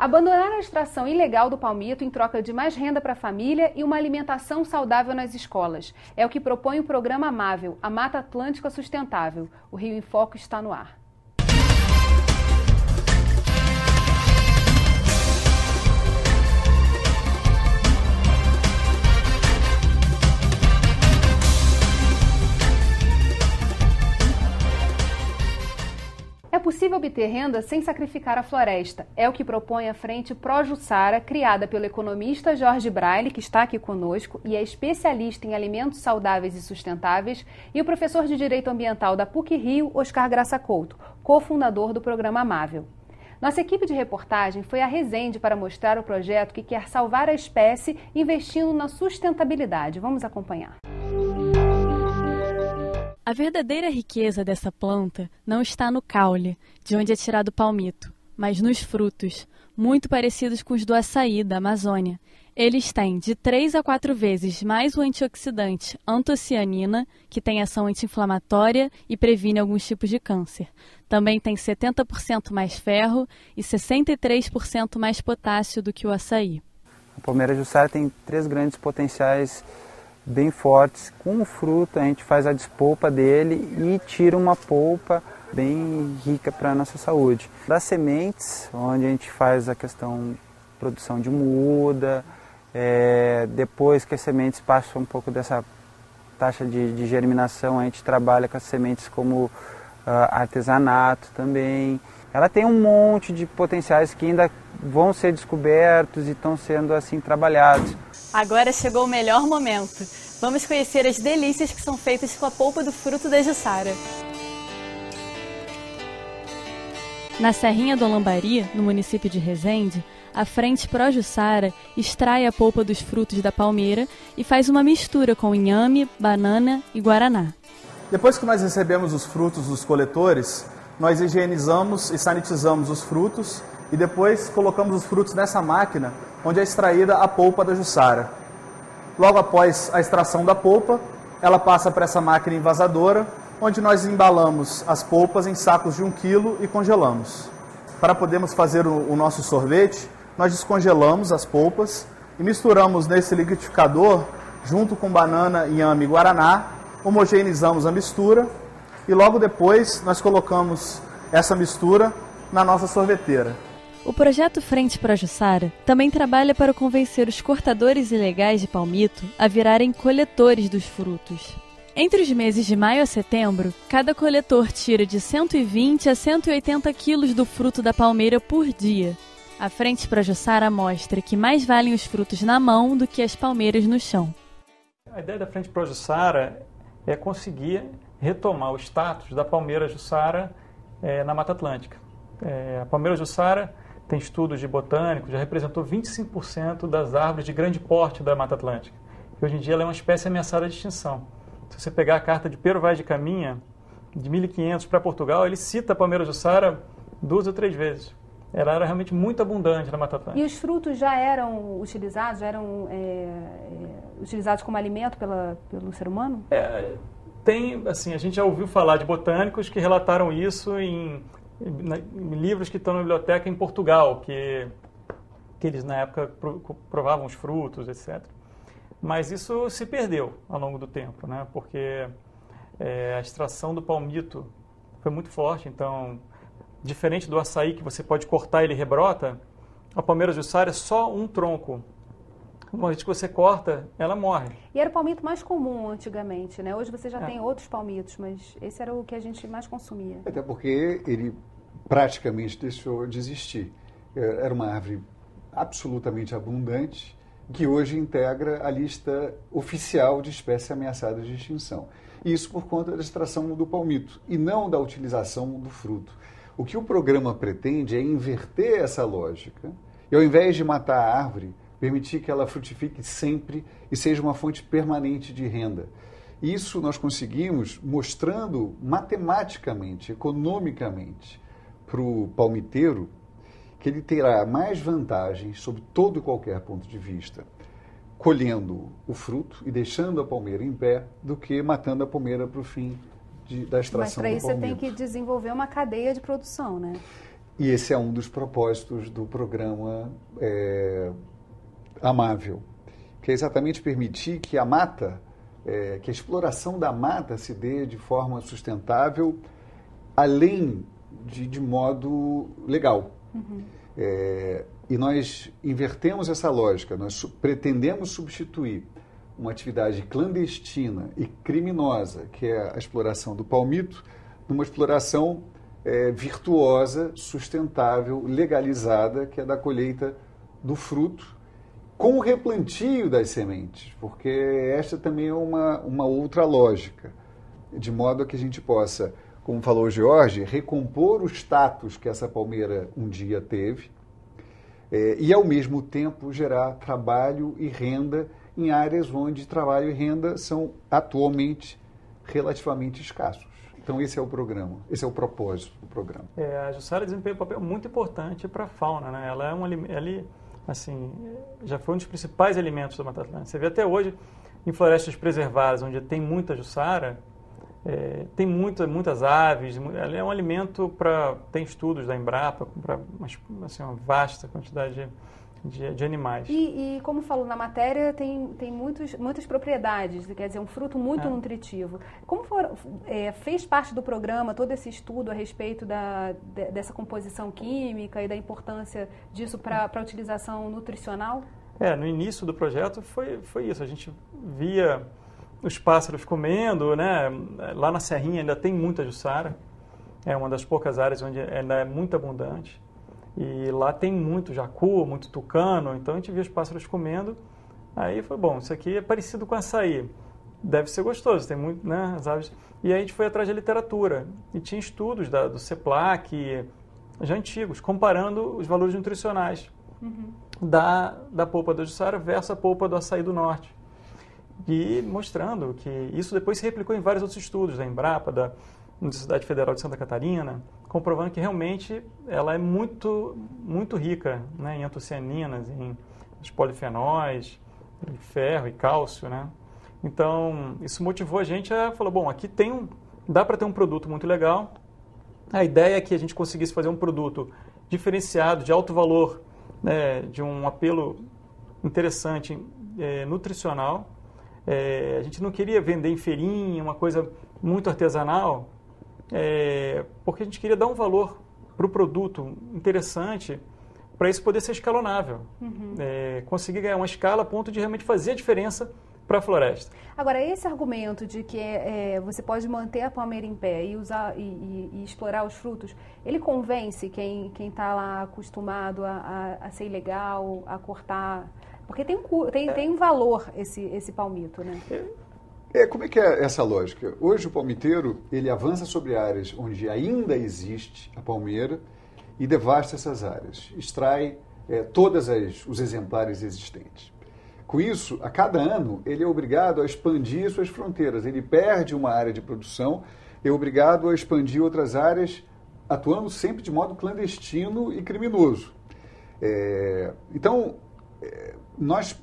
Abandonar a extração ilegal do palmito em troca de mais renda para a família e uma alimentação saudável nas escolas. É o que propõe o programa Amável, a Mata Atlântica Sustentável. O Rio em Foco está no ar. É possível obter renda sem sacrificar a floresta. É o que propõe a Frente Pró-Jussara, criada pelo economista Jorge Braille, que está aqui conosco e é especialista em alimentos saudáveis e sustentáveis, e o professor de Direito Ambiental da PUC-Rio, Oscar Graça Couto, cofundador do programa Amável. Nossa equipe de reportagem foi a Resende para mostrar o projeto que quer salvar a espécie investindo na sustentabilidade. Vamos acompanhar. A verdadeira riqueza dessa planta não está no caule, de onde é tirado o palmito, mas nos frutos, muito parecidos com os do açaí da Amazônia. Eles têm de 3 a 4 vezes mais o antioxidante antocianina, que tem ação anti-inflamatória e previne alguns tipos de câncer. Também tem 70% mais ferro e 63% mais potássio do que o açaí. A palmeira jussara tem 3 grandes potenciais bem fortes. Com o fruto a gente faz a despolpa dele e tira uma polpa bem rica para a nossa saúde. Das sementes, onde a gente faz a questão produção de muda, depois que as sementes passam um pouco dessa taxa de germinação, a gente trabalha com as sementes como artesanato também. Ela tem um monte de potenciais que ainda vão ser descobertos e estão sendo assim trabalhados. Agora chegou o melhor momento. Vamos conhecer as delícias que são feitas com a polpa do fruto da jussara. Na Serrinha do Lambari, no município de Resende, a Frente Pró-Jussara extrai a polpa dos frutos da palmeira e faz uma mistura com inhame, banana e guaraná. Depois que nós recebemos os frutos dos coletores, nós higienizamos e sanitizamos os frutos e depois colocamos os frutos nessa máquina onde é extraída a polpa da jussara. Logo após a extração da polpa, ela passa para essa máquina envasadora, onde nós embalamos as polpas em sacos de 1 kg e congelamos. Para podermos fazer o nosso sorvete, nós descongelamos as polpas e misturamos nesse liquidificador, junto com banana, inhame e guaraná, homogeneizamos a mistura e logo depois nós colocamos essa mistura na nossa sorveteira. O projeto Frente Pró-Jussara também trabalha para convencer os cortadores ilegais de palmito a virarem coletores dos frutos. Entre os meses de maio a setembro, cada coletor tira de 120 a 180 quilos do fruto da palmeira por dia. A Frente Pró-Jussara mostra que mais valem os frutos na mão do que as palmeiras no chão. A ideia da Frente Pró-Jussara é conseguir retomar o status da palmeira jussara na Mata Atlântica. A palmeira jussara tem estudos de botânicos, já representou 25% das árvores de grande porte da Mata Atlântica. E hoje em dia ela é uma espécie ameaçada de extinção. Se você pegar a carta de Pero Vaz de Caminha, de 1500 para Portugal, ele cita a palmeira jussara 2 ou 3 vezes. Ela era realmente muito abundante na Mata Atlântica. E os frutos já eram utilizados, utilizados como alimento pelo ser humano? A gente já ouviu falar de botânicos que relataram isso em livros que estão na biblioteca em Portugal, que eles na época provavam os frutos, etc. Mas isso se perdeu ao longo do tempo, né? Porque a extração do palmito foi muito forte, então, diferente do açaí que você pode cortar e ele rebrota, a palmeira jussara é só um tronco. Uma vez que você corta, ela morre. E era o palmito mais comum antigamente, né? Hoje você já tem outros palmitos, mas esse era o que a gente mais consumia. Até porque ele praticamente deixou de existir. Era uma árvore absolutamente abundante, que hoje integra a lista oficial de espécies ameaçadas de extinção. Isso por conta da extração do palmito e não da utilização do fruto. O que o programa pretende é inverter essa lógica e, ao invés de matar a árvore, permitir que ela frutifique sempre e seja uma fonte permanente de renda. Isso nós conseguimos mostrando matematicamente, economicamente, para o palmiteiro, que ele terá mais vantagens sobre todo e qualquer ponto de vista, colhendo o fruto e deixando a palmeira em pé, do que matando a palmeira para o fim da extração do palmito. Mas para isso você tem que desenvolver uma cadeia de produção, né? E esse é um dos propósitos do programa Amável, que é exatamente permitir que a mata, que a exploração da mata se dê de forma sustentável, além de modo legal. Uhum. E nós invertemos essa lógica, nós pretendemos substituir uma atividade clandestina e criminosa, que é a exploração do palmito, numa exploração virtuosa, sustentável, legalizada, que é da colheita do fruto, com o replantio das sementes, porque esta também é uma outra lógica, de modo a que a gente possa, como falou o Jorge, recompor o status que essa palmeira um dia teve e, ao mesmo tempo, gerar trabalho e renda em áreas onde trabalho e renda são atualmente relativamente escassos. Então, esse é o programa, esse é o propósito do programa. A Jussara desempenha um papel muito importante para a fauna, né? Ela é assim, já foi um dos principais alimentos da Mata Atlântica. Você vê até hoje, em florestas preservadas, onde tem muita Jussara, tem muitas aves, ela é um alimento tem estudos da Embrapa, para assim, uma vasta quantidade de animais. E como falou na matéria, tem muitas propriedades, quer dizer, um fruto muito nutritivo. Como fez parte do programa todo esse estudo a respeito dessa composição química e da importância disso para a utilização nutricional? No início do projeto foi isso, a gente via os pássaros comendo, né? Lá na Serrinha ainda tem muita Jussara, é uma das poucas áreas onde ainda é muito abundante. E lá tem muito jacu, muito tucano, então a gente via os pássaros comendo. Aí foi bom, isso aqui é parecido com açaí, deve ser gostoso, tem muito, né, as aves. E aí a gente foi atrás da literatura, e tinha estudos do CEPLAC, já antigos, comparando os valores nutricionais da polpa da Jussara versus a polpa do açaí do norte. E mostrando que isso depois se replicou em vários outros estudos, da Embrapa, da Universidade Federal de Santa Catarina, comprovando que realmente ela é muito, muito rica, né, em antocianinas, em polifenóis, em ferro e cálcio, né? Então, isso motivou a gente a falar, bom, aqui dá para ter um produto muito legal. A ideia é que a gente conseguisse fazer um produto diferenciado, de alto valor, né, de um apelo interessante, nutricional. A gente não queria vender em feirinha, uma coisa muito artesanal, porque a gente queria dar um valor para o produto interessante, para isso poder ser escalonável. Conseguir ganhar uma escala a ponto de realmente fazer a diferença para a floresta. Agora, esse argumento de que você pode manter a palmeira em pé e usar e explorar os frutos, ele convence quem está lá acostumado a ser ilegal, a cortar? Porque tem um valor esse palmito, né? Como é que é essa lógica? Hoje o palmiteiro, ele avança sobre áreas onde ainda existe a palmeira e devasta essas áreas, extrai todos os exemplares existentes. Com isso, a cada ano, ele é obrigado a expandir suas fronteiras. Ele perde uma área de produção, é obrigado a expandir outras áreas, atuando sempre de modo clandestino e criminoso. Então, nós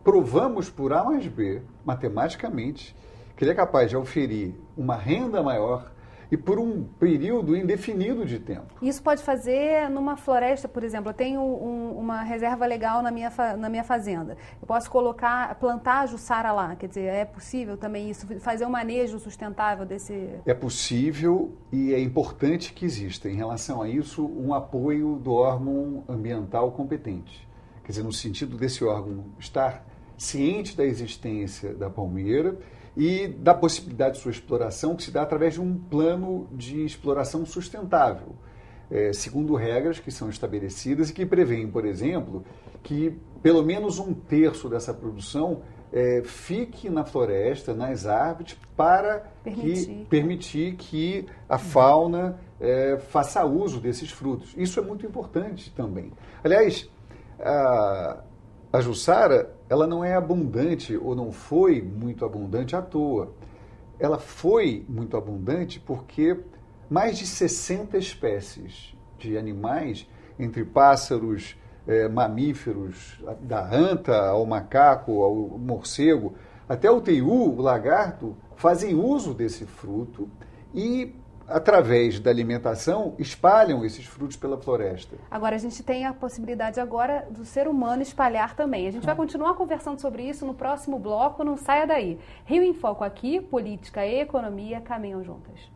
provamos por A mais B, matematicamente, que ele é capaz de oferir uma renda maior e por um período indefinido de tempo. Isso pode fazer numa floresta, por exemplo. Eu tenho uma reserva legal na minha fazenda. Eu posso plantar a Jussara lá. Quer dizer, é possível também isso, fazer um manejo sustentável desse... É possível e é importante que exista, em relação a isso, um apoio do órgão ambiental competente. Quer dizer, no sentido desse órgão estar ciente da existência da palmeira e da possibilidade de sua exploração, que se dá através de um plano de exploração sustentável, segundo regras que são estabelecidas e que prevêem, por exemplo, que pelo menos 1/3 dessa produção fique na floresta, nas árvores, para permitir que a fauna faça uso desses frutos. Isso é muito importante também. Aliás, a Jussara, ela não é abundante ou não foi muito abundante à toa. Ela foi muito abundante porque mais de 60 espécies de animais, entre pássaros, mamíferos, da anta ao macaco, ao morcego, até o teiu, o lagarto, fazem uso desse fruto e através da alimentação, espalham esses frutos pela floresta. Agora, a gente tem a possibilidade agora do ser humano espalhar também. A gente vai continuar conversando sobre isso no próximo bloco, não saia daí. Rio em Foco aqui, política e economia caminham juntas.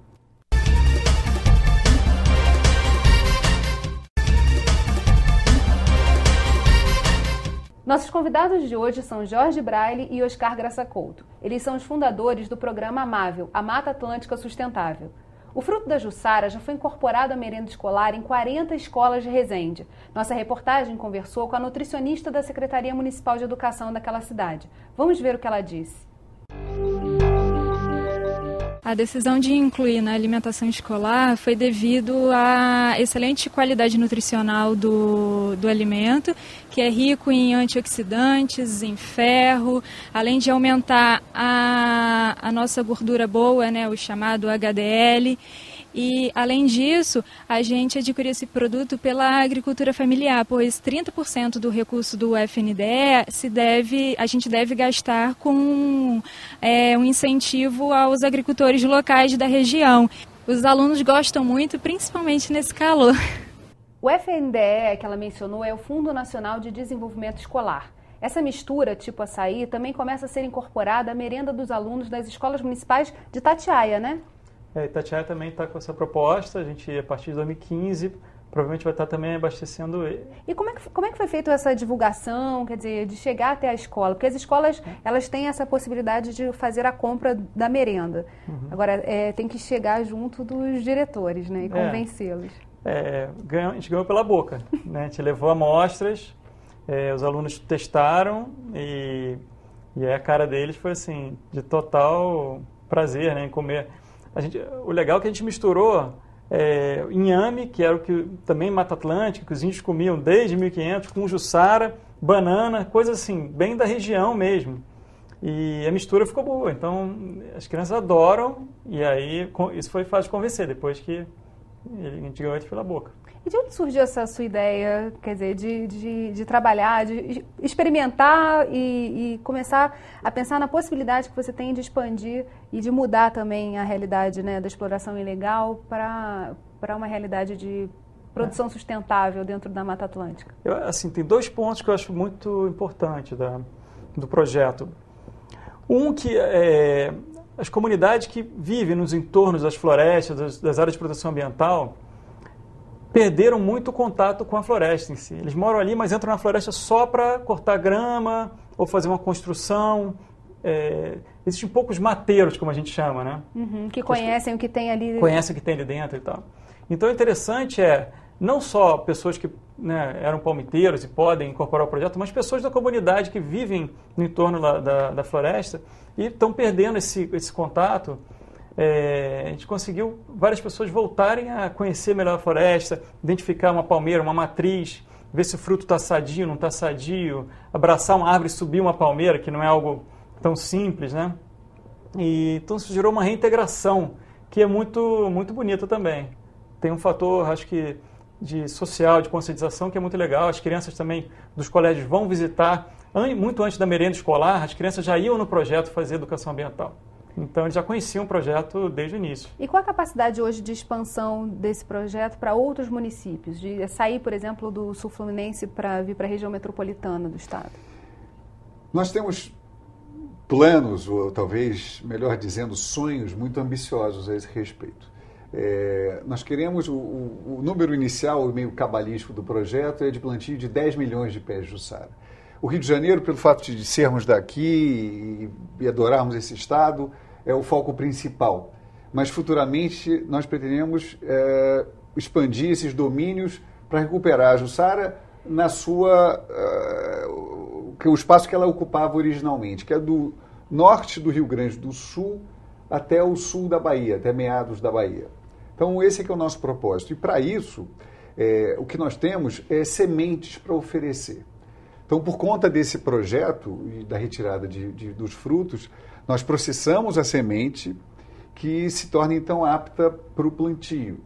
Nossos convidados de hoje são Jorge Braille e Oscar Graça Couto. Eles são os fundadores do programa Amável, a Mata Atlântica Sustentável. O fruto da juçara já foi incorporado à merenda escolar em 40 escolas de Resende. Nossa reportagem conversou com a nutricionista da Secretaria Municipal de Educação daquela cidade. Vamos ver o que ela disse. A decisão de incluir na alimentação escolar foi devido à excelente qualidade nutricional do alimento, que é rico em antioxidantes, em ferro, além de aumentar a nossa gordura boa, né, o chamado HDL. E, além disso, a gente adquiriu esse produto pela agricultura familiar, pois 30% do recurso do FNDE a gente deve gastar com um incentivo aos agricultores locais da região. Os alunos gostam muito, principalmente nesse calor. O FNDE que ela mencionou é o Fundo Nacional de Desenvolvimento Escolar. Essa mistura, tipo açaí, também começa a ser incorporada à merenda dos alunos das escolas municipais de Itatiaia, né? Itatiaia também está com essa proposta, a gente, a partir de 2015, provavelmente vai estar também abastecendo ele. E como é que foi feita essa divulgação, quer dizer, de chegar até a escola? Porque as escolas, elas têm essa possibilidade de fazer a compra da merenda. Agora, tem que chegar junto dos diretores, né, e convencê-los. A gente ganhou pela boca, né? A gente levou amostras, os alunos testaram e a cara deles foi assim, de total prazer, né, em comer. O legal é que a gente misturou inhame, que era o que também Mata Atlântica, que os índios comiam desde 1500, com juçara, banana, coisas assim, bem da região mesmo. E a mistura ficou boa, então as crianças adoram e aí isso foi fácil de convencer, depois que a gente ganhou eles pela boca. E de onde surgiu essa sua ideia, quer dizer, de trabalhar, de experimentar e começar a pensar na possibilidade que você tem de expandir e de mudar também a realidade, né, da exploração ilegal para uma realidade de produção sustentável dentro da Mata Atlântica? Tem dois pontos que eu acho muito importantes do projeto. Um que as comunidades que vivem nos entornos das florestas, das áreas de proteção ambiental, perderam muito o contato com a floresta em si. Eles moram ali, mas entram na floresta só para cortar grama ou fazer uma construção. Existem poucos mateiros, como a gente chama, né? Que conhecem o que tem ali. Conhecem o que tem ali dentro e tal. Então, o interessante não só pessoas que, né, eram palmiteiros e podem incorporar o projeto, mas pessoas da comunidade que vivem no entorno da floresta e estão perdendo esse contato. A gente conseguiu várias pessoas voltarem a conhecer melhor a floresta, identificar uma palmeira, uma matriz, ver se o fruto está sadio, não está sadio, abraçar uma árvore e subir uma palmeira, que não é algo tão simples, né? E então isso gerou uma reintegração, que é muito, muito bonita também. Tem um fator, acho que, de social, de conscientização, que é muito legal. As crianças também dos colégios vão visitar, muito antes da merenda escolar, as crianças já iam no projeto fazer educação ambiental. Então, eles já conheciam o projeto desde o início. E qual a capacidade hoje de expansão desse projeto para outros municípios? De sair, por exemplo, do sul fluminense para vir para a região metropolitana do estado? Nós temos planos, ou talvez, melhor dizendo, sonhos muito ambiciosos a esse respeito. Nós queremos, o número inicial, meio cabalístico do projeto, é de plantio de 10 milhões de pés de juçara. O Rio de Janeiro, pelo fato de sermos daqui e adorarmos esse estado, é o foco principal. Mas futuramente nós pretendemos expandir esses domínios para recuperar a juçara na o espaço que ela ocupava originalmente, que é do norte do Rio Grande do Sul até o sul da Bahia, até meados da Bahia. Então esse é que é o nosso propósito. E para isso, o que nós temos é sementes para oferecer. Então, por conta desse projeto e da retirada dos frutos, nós processamos a semente que se torna, então, apta para o plantio.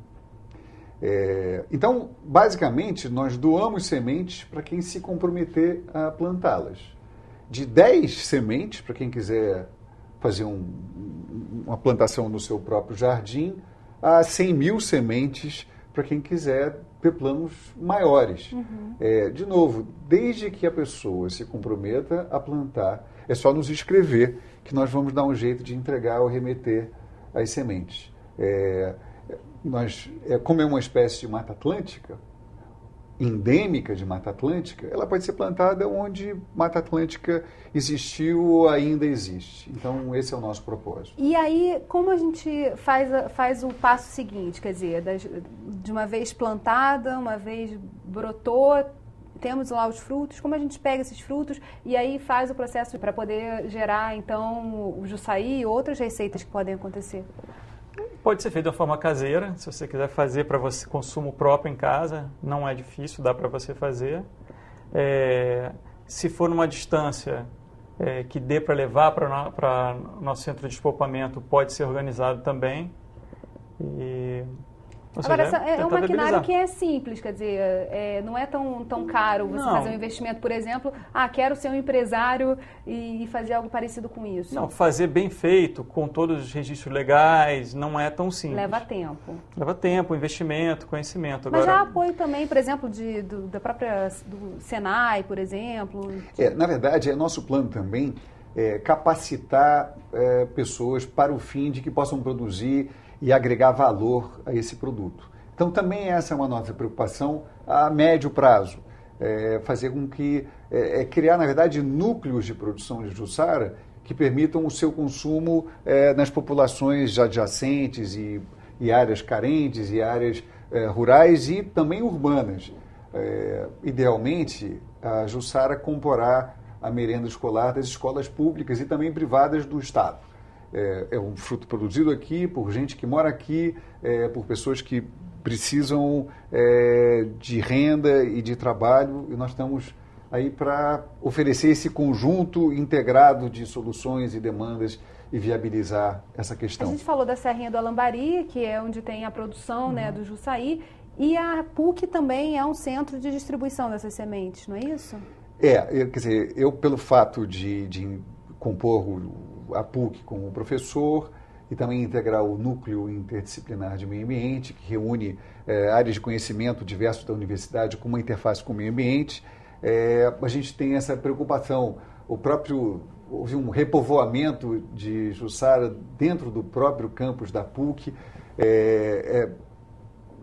Então, basicamente, nós doamos sementes para quem se comprometer a plantá-las. De 10 sementes, para quem quiser fazer uma plantação no seu próprio jardim, a 100 mil sementes para quem quiser ter planos maiores. De novo, desde que a pessoa se comprometa a plantar, é só nos escrever que nós vamos dar um jeito de entregar ou remeter as sementes. Como é uma espécie de Mata Atlântica, endêmica de Mata Atlântica, ela pode ser plantada onde Mata Atlântica existiu ou ainda existe. Então, esse é o nosso propósito. E aí, como a gente faz o passo seguinte? Quer dizer, de uma vez plantada, uma vez brotou, temos lá os frutos, como a gente pega esses frutos e aí faz o processo para poder gerar, então, o Jussaí e outras receitas que podem acontecer? Pode ser feito de uma forma caseira, se você quiser fazer para você consumo próprio em casa, não é difícil, dá para você fazer. Se for numa distância que dê para levar para nosso centro de despolpamento, pode ser organizado também. Agora, é um maquinário que é simples, quer dizer, não é tão caro você fazer um investimento, por exemplo, quero ser um empresário e fazer algo parecido com isso. Não, fazer bem feito, com todos os registros legais, não é tão simples. Leva tempo. Leva tempo, investimento, conhecimento. Mas já há apoio também, por exemplo, do Senai, por exemplo? Na verdade, é nosso plano também capacitar pessoas para o fim de que possam produzir e agregar valor a esse produto. Então, também essa é uma nossa preocupação a médio prazo. Fazer com que... criar, na verdade, núcleos de produção de Jussara que permitam o seu consumo nas populações adjacentes e áreas carentes e áreas rurais e também urbanas. Idealmente, a Jussara comporá a merenda escolar das escolas públicas e também privadas do Estado. É um fruto produzido aqui, por gente que mora aqui, por pessoas que precisam de renda e de trabalho, e nós estamos aí para oferecer esse conjunto integrado de soluções e demandas e viabilizar essa questão. A gente falou da Serrinha do Alambari, que é onde tem a produção do Jussaí, e a PUC também é um centro de distribuição dessas sementes, não é isso? Quer dizer, eu pelo fato de compor a PUC como professor e também integrar o núcleo interdisciplinar de meio ambiente, que reúne áreas de conhecimento diversos da universidade com uma interface com o meio ambiente, a gente tem essa preocupação. Houve um repovoamento de Jussara dentro do próprio campus da PUC.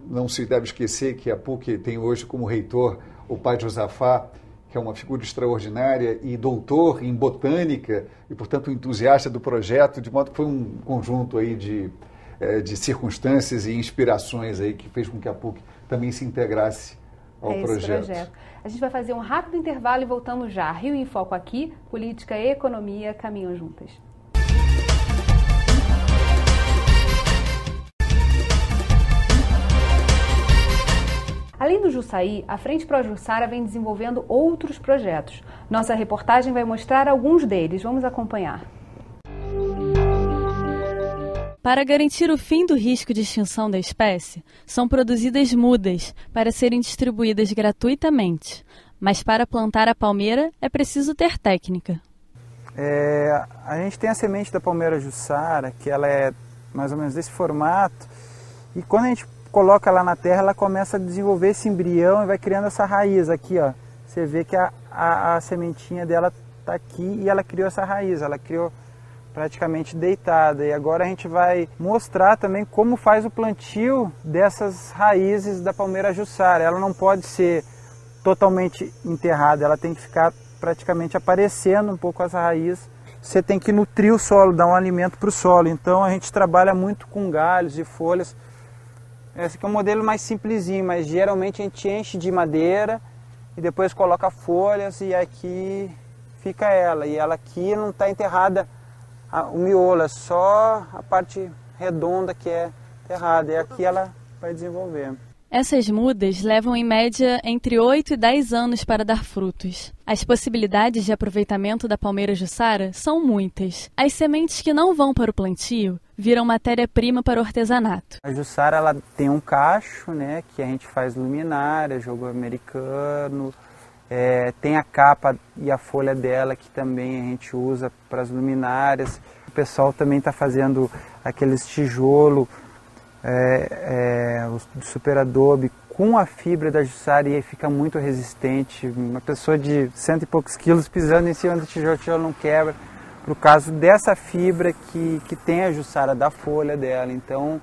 Não se deve esquecer que a PUC tem hoje como reitor o Padre Josafá, que é uma figura extraordinária e doutor em botânica e, portanto, entusiasta do projeto, de modo que foi um conjunto aí de circunstâncias e inspirações aí que fez com que a PUC também se integrasse ao projeto. A gente vai fazer um rápido intervalo e voltamos já. Rio em Foco aqui, política e economia caminham juntas. Além do Jussaí, a Frente Pro Jussara vem desenvolvendo outros projetos. Nossa reportagem vai mostrar alguns deles. Vamos acompanhar. Para garantir o fim do risco de extinção da espécie, são produzidas mudas para serem distribuídas gratuitamente. Mas para plantar a palmeira é preciso ter técnica. A gente tem a semente da palmeira Jussara, que ela é mais ou menos desse formato, e quando a gente coloca lá na terra, ela começa a desenvolver esse embrião e vai criando essa raiz aqui, ó. Você vê que a sementinha dela está aqui e ela criou essa raiz, ela criou praticamente deitada. E agora a gente vai mostrar também como faz o plantio dessas raízes da palmeira Jussara. Ela não pode ser totalmente enterrada, ela tem que ficar praticamente aparecendo um pouco as raízes. Você tem que nutrir o solo, dar um alimento para o solo. Então a gente trabalha muito com galhos e folhas. Esse aqui é um modelo mais simplesinho, mas geralmente a gente enche de madeira e depois coloca folhas e aqui fica ela. E ela aqui não está enterrada o miolo, é só a parte redonda que é enterrada. E aqui ela vai desenvolver. Essas mudas levam em média entre 8 e 10 anos para dar frutos. As possibilidades de aproveitamento da palmeira Jussara são muitas. As sementes que não vão para o plantio viram matéria-prima para o artesanato. A Jussara ela tem um cacho, né, que a gente faz luminária, jogo americano, tem a capa e a folha dela que também a gente usa para as luminárias. O pessoal também está fazendo aqueles tijolo o Super Adobe com a fibra da Jussara e fica muito resistente. Uma pessoa de 100 e poucos quilos pisando em cima do tijolo não quebra, por causa dessa fibra que tem a Jussara, da folha dela. Então,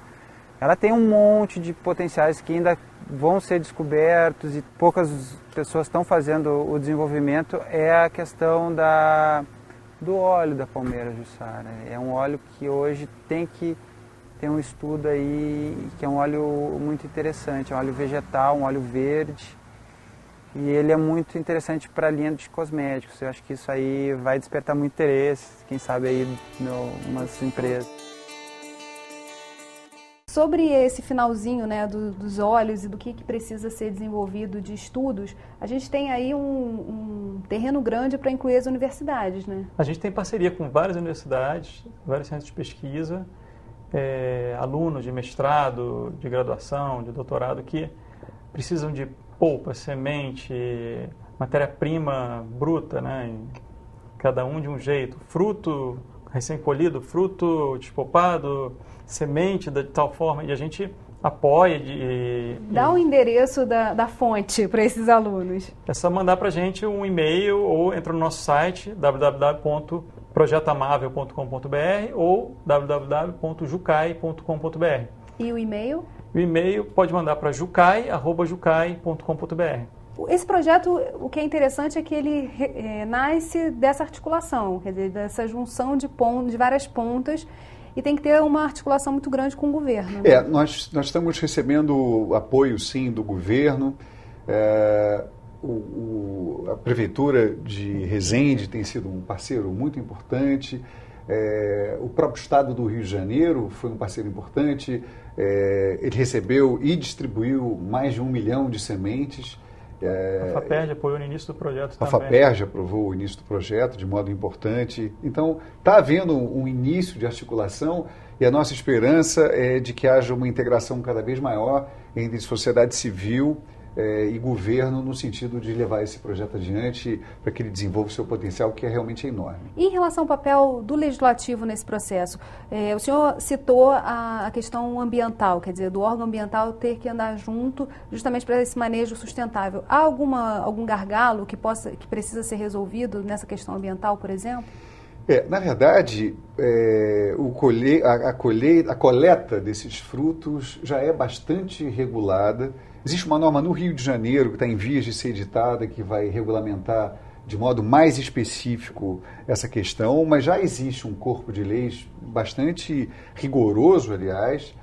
ela tem um monte de potenciais que ainda vão ser descobertos e poucas pessoas estão fazendo o desenvolvimento. É a questão do óleo da palmeira Jussara. É um óleo que hoje tem um estudo aí, que é um óleo muito interessante, é um óleo vegetal, um óleo verde, e ele é muito interessante para a linha de cosméticos. Eu acho que isso aí vai despertar muito interesse, quem sabe aí em umas empresas. Sobre esse finalzinho, né, dos óleos e do que precisa ser desenvolvido de estudos, a gente tem aí um terreno grande para incluir as universidades, né? A gente tem parceria com várias universidades, vários centros de pesquisa, alunos de mestrado, de graduação, de doutorado, que precisam de polpa, semente, matéria-prima bruta, né, cada um de um jeito, fruto recém-colhido, fruto despolpado, semente de tal forma, e a gente apoia. Dá o endereço da fonte para esses alunos. É só mandar para a gente um e-mail ou entra no nosso site www.projetoamável.com.br ou www.jucai.com.br. E o e-mail? O e-mail pode mandar para jucai@jucai.com.br. Esse projeto, o que é interessante é que ele nasce dessa articulação, quer dizer, dessa junção de várias pontas, e tem que ter uma articulação muito grande com o governo. Né? Nós estamos recebendo apoio, sim, do governo. A Prefeitura de Resende tem sido um parceiro muito importante. O próprio Estado do Rio de Janeiro foi um parceiro importante. Ele recebeu e distribuiu mais de 1 milhão de sementes. A FAPERJ apoiou no início do projeto também. A FAPERJ aprovou o início do projeto de modo importante. Então, está havendo um início de articulação e a nossa esperança é de que haja uma integração cada vez maior entre sociedade civil e governo no sentido de levar esse projeto adiante para que ele desenvolva o seu potencial, que é realmente enorme. E em relação ao papel do legislativo nesse processo, o senhor citou a questão ambiental, quer dizer, do órgão ambiental ter que andar junto justamente para esse manejo sustentável. Há algum gargalo que precisa ser resolvido nessa questão ambiental, por exemplo? Na verdade, a coleta desses frutos já é bastante regulada. Existe uma norma no Rio de Janeiro que está em vias de ser editada, que vai regulamentar de modo mais específico essa questão, mas já existe um corpo de leis bastante rigoroso, aliás,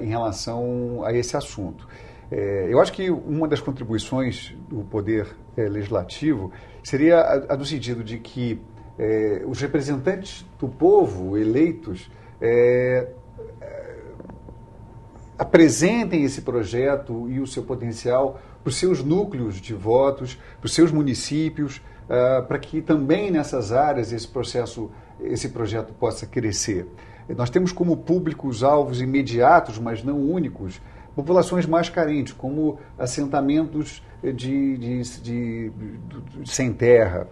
em relação a esse assunto. Eu acho que uma das contribuições do Poder Legislativo seria a do sentido de que os representantes do povo eleitos apresentem esse projeto e o seu potencial para os seus núcleos de votos, para os seus municípios, para que também nessas áreas esse projeto possa crescer. Nós temos como públicos alvos imediatos, mas não únicos, populações mais carentes, como assentamentos sem terra,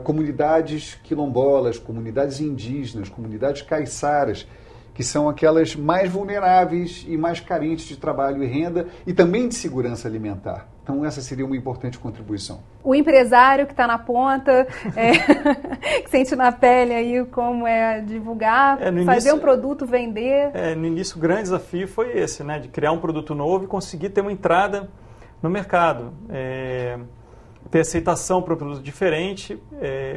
comunidades quilombolas, comunidades indígenas, comunidades caiçaras, que são aquelas mais vulneráveis e mais carentes de trabalho e renda e também de segurança alimentar. Então, essa seria uma importante contribuição. O empresário que está na ponta, que sente na pele aí como é divulgar, fazer um produto, vender. No início, o grande desafio foi esse, né, de criar um produto novo e conseguir ter uma entrada no mercado. Ter aceitação para um produto diferente,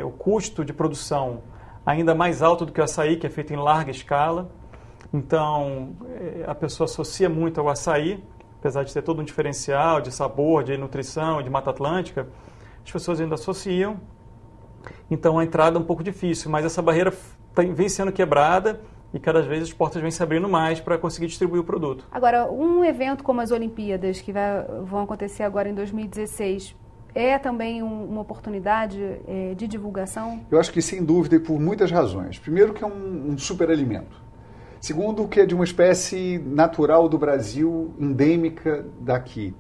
o custo de produção ainda mais alto do que o açaí, que é feito em larga escala. Então, a pessoa associa muito ao açaí, apesar de ter todo um diferencial de sabor, de nutrição, de Mata Atlântica, as pessoas ainda associam. Então, a entrada é um pouco difícil, mas essa barreira vem sendo quebrada e cada vez as portas vêm se abrindo mais para conseguir distribuir o produto. Agora, um evento como as Olimpíadas, que vão acontecer agora em 2016, é também uma oportunidade de divulgação? Eu acho que, sem dúvida, e por muitas razões. Primeiro, que é um superalimento. Segundo, que é de uma espécie natural do Brasil, endêmica daqui.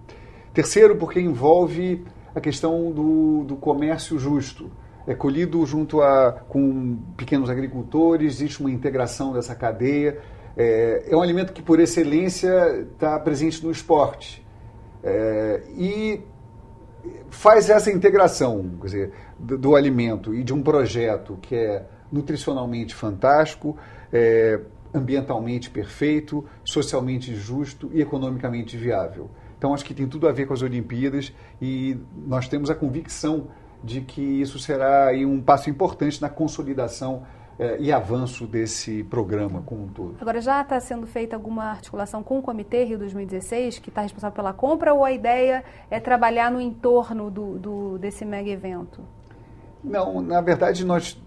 Terceiro, porque envolve a questão do comércio justo. É colhido junto com pequenos agricultores, existe uma integração dessa cadeia. É um alimento que, por excelência, está presente no esporte. E faz essa integração, quer dizer, do alimento e de um projeto que é nutricionalmente fantástico, ambientalmente perfeito, socialmente justo e economicamente viável. Então, acho que tem tudo a ver com as Olimpíadas e nós temos a convicção de que isso será aí um passo importante na consolidação e avanço desse programa como um todo. Agora, já está sendo feita alguma articulação com o Comitê Rio 2016, que está responsável pela compra, ou a ideia é trabalhar no entorno desse mega evento? Não, na verdade, nós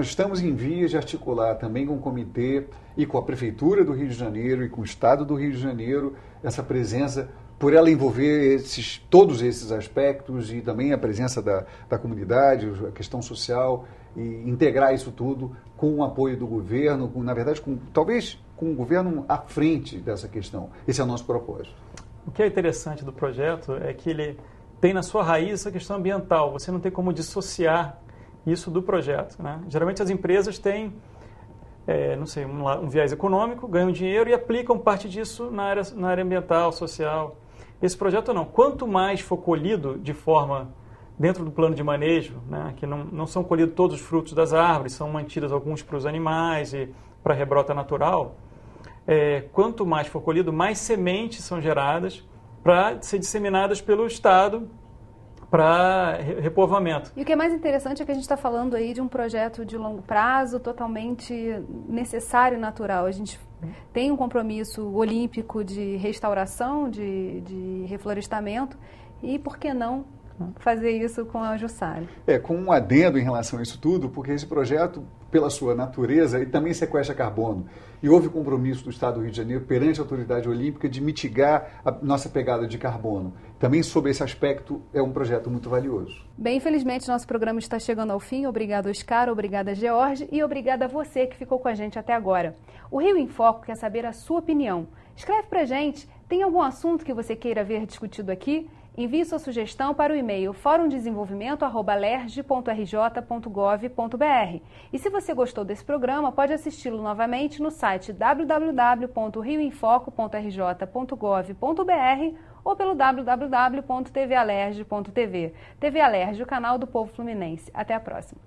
estamos em vias de articular também com o Comitê e com a Prefeitura do Rio de Janeiro e com o Estado do Rio de Janeiro essa presença, por ela envolver todos esses aspectos e também a presença da comunidade, a questão social, e integrar isso tudo com o apoio do governo, talvez com o governo à frente dessa questão. Esse é o nosso propósito. O que é interessante do projeto é que ele tem na sua raiz essa questão ambiental. Você não tem como dissociar isso do projeto, né? Geralmente as empresas têm um viés econômico, ganham dinheiro e aplicam parte disso na área ambiental, social. Esse projeto não. Quanto mais for colhido de forma dentro do plano de manejo, né, que não são colhidos todos os frutos das árvores, são mantidos alguns para os animais e para a rebrota natural, quanto mais for colhido, mais sementes são geradas para ser disseminadas pelo Estado para repovoamento. E o que é mais interessante é que a gente está falando aí de um projeto de longo prazo, totalmente necessário e natural. A gente tem um compromisso olímpico de restauração, de reflorestamento, e por que não fazer isso com a Jussara? Com um adendo em relação a isso tudo, porque esse projeto, pela sua natureza, ele também sequestra carbono. E houve compromisso do Estado do Rio de Janeiro perante a autoridade olímpica de mitigar a nossa pegada de carbono. Também, sob esse aspecto, é um projeto muito valioso. Bem, infelizmente, nosso programa está chegando ao fim. Obrigada, Oscar, obrigada, George, e obrigada a você que ficou com a gente até agora. O Rio em Foco quer saber a sua opinião. Escreve pra gente. Tem algum assunto que você queira ver discutido aqui? Envie sua sugestão para o e-mail forumdesenvolvimento@lerj.rj.gov.br. E se você gostou desse programa, pode assisti-lo novamente no site www.rioemfoco.rj.gov.br ou pelo www.tvalerj.tv. TV Alerj, o canal do povo fluminense. Até a próxima.